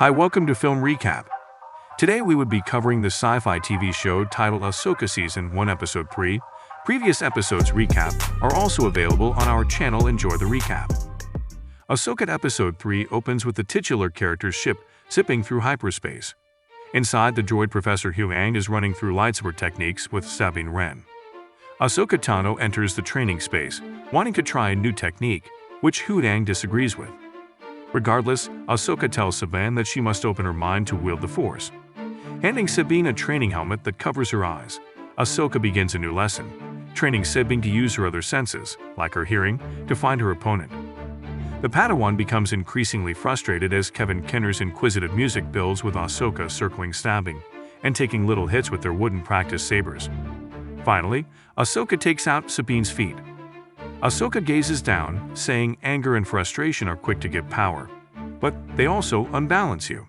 Hi, welcome to Film Recap. Today we would be covering the sci-fi TV show titled Ahsoka Season 1 Episode 3. Previous episodes recap are also available on our channel. Enjoy the recap. Ahsoka Episode 3 opens with the titular character's ship zipping through hyperspace. Inside, the droid Professor Huyang is running through lightsaber techniques with Sabine Wren. Ahsoka Tano enters the training space, wanting to try a new technique, which Huyang disagrees with. Regardless, Ahsoka tells Sabine that she must open her mind to wield the Force. Handing Sabine a training helmet that covers her eyes, Ahsoka begins a new lesson, training Sabine to use her other senses, like her hearing, to find her opponent. The Padawan becomes increasingly frustrated as Kevin Kenner's inquisitive music builds with Ahsoka circling stabbing and taking little hits with their wooden practice sabers. Finally, Ahsoka takes out Sabine's feet. Ahsoka gazes down, saying anger and frustration are quick to give power, but they also unbalance you.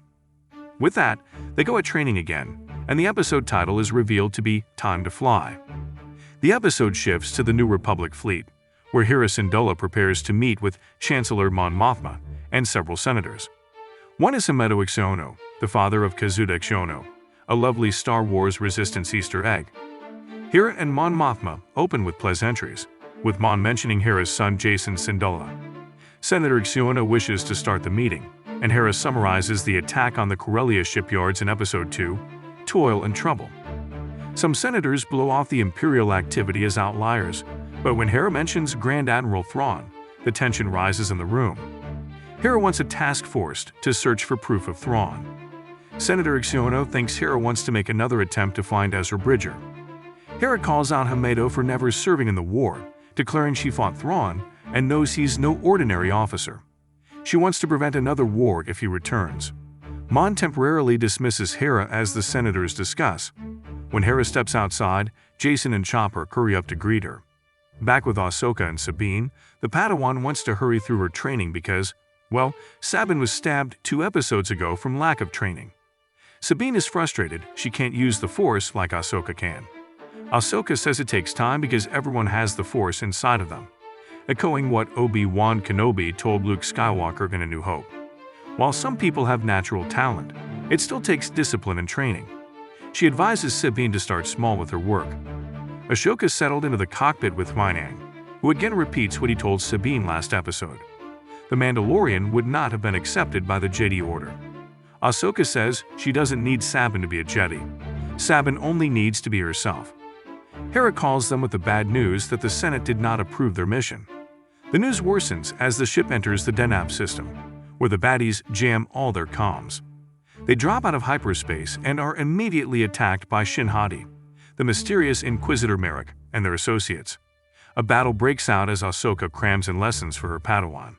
With that, they go at training again, and the episode title is revealed to be Time to Fly. The episode shifts to the New Republic fleet, where Hera Syndulla prepares to meet with Chancellor Mon Mothma and several senators. One is Himeto Ixiono, the father of Kazuda Ixiono, a lovely Star Wars Resistance Easter egg. Hera and Mon Mothma open with pleasantries, with Mon mentioning Hera's son Jacen Syndulla. Senator Ixiono wishes to start the meeting, and Hera summarizes the attack on the Corellia shipyards in Episode 2, Toil and Trouble. Some senators blow off the Imperial activity as outliers, but when Hera mentions Grand Admiral Thrawn, the tension rises in the room. Hera wants a task force to search for proof of Thrawn. Senator Ixiono thinks Hera wants to make another attempt to find Ezra Bridger. Hera calls out Himeto for never serving in the war, declaring she fought Thrawn and knows he's no ordinary officer. She wants to prevent another war if he returns. Mon temporarily dismisses Hera as the senators discuss. When Hera steps outside, Jacen and Chopper hurry up to greet her. Back with Ahsoka and Sabine, the Padawan wants to hurry through her training because, well, Sabine was stabbed 2 episodes ago from lack of training. Sabine is frustrated she can't use the Force like Ahsoka can. Ahsoka says it takes time because everyone has the Force inside of them, echoing what Obi-Wan Kenobi told Luke Skywalker in A New Hope. While some people have natural talent, it still takes discipline and training. She advises Sabine to start small with her work. Ahsoka settled into the cockpit with Huyang, who again repeats what he told Sabine last episode. The Mandalorian would not have been accepted by the Jedi Order. Ahsoka says she doesn't need Sabine to be a Jedi. Sabine only needs to be herself. Hera calls them with the bad news that the Senate did not approve their mission. The news worsens as the ship enters the Denab system, where the baddies jam all their comms. They drop out of hyperspace and are immediately attacked by Shin Hati, the mysterious Inquisitor Merrick, and their associates. A battle breaks out as Ahsoka crams in lessons for her Padawan.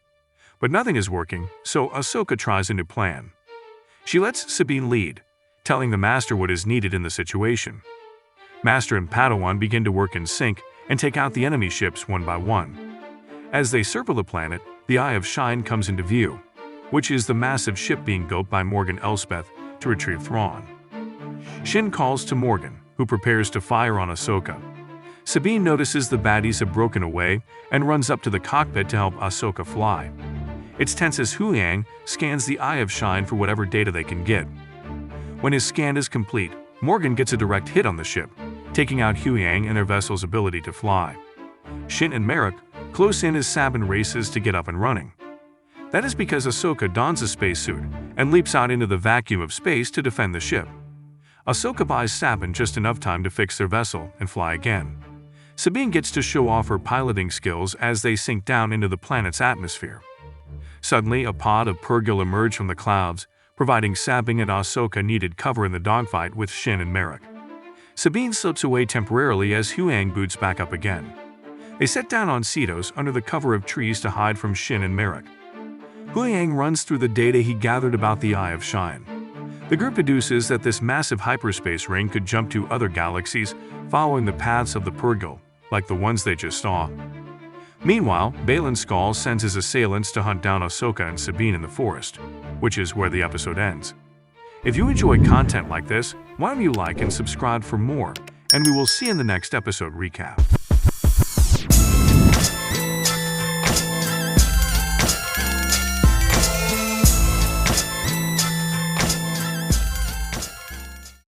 But nothing is working, so Ahsoka tries a new plan. She lets Sabine lead, telling the Master what is needed in the situation. Master and Padawan begin to work in sync and take out the enemy ships one by one. As they circle the planet, the Eye of Shine comes into view, which is the massive ship being built by Morgan Elspeth to retrieve Thrawn. Shin calls to Morgan, who prepares to fire on Ahsoka. Sabine notices the baddies have broken away and runs up to the cockpit to help Ahsoka fly. It's tense as Huyang scans the Eye of Shine for whatever data they can get. When his scan is complete, Morgan gets a direct hit on the ship, taking out Huyang and their vessel's ability to fly. Shin and Merrick close in as Sabine races to get up and running. That is because Ahsoka dons a spacesuit and leaps out into the vacuum of space to defend the ship. Ahsoka buys Sabine just enough time to fix their vessel and fly again. Sabine gets to show off her piloting skills as they sink down into the planet's atmosphere. Suddenly, a pod of Purrgil emerge from the clouds, providing Sabine and Ahsoka needed cover in the dogfight with Shin and Merrick. Sabine slips away temporarily as Huyang boots back up again. They set down on Cetos under the cover of trees to hide from Shin and Merrick. Huyang runs through the data he gathered about the Eye of Shine. The group deduces that this massive hyperspace ring could jump to other galaxies following the paths of the Purrgil, like the ones they just saw. Meanwhile, Baylan Skoll sends his assailants to hunt down Ahsoka and Sabine in the forest, which is where the episode ends. If you enjoy content like this, why don't you like and subscribe for more, and we will see you in the next episode recap.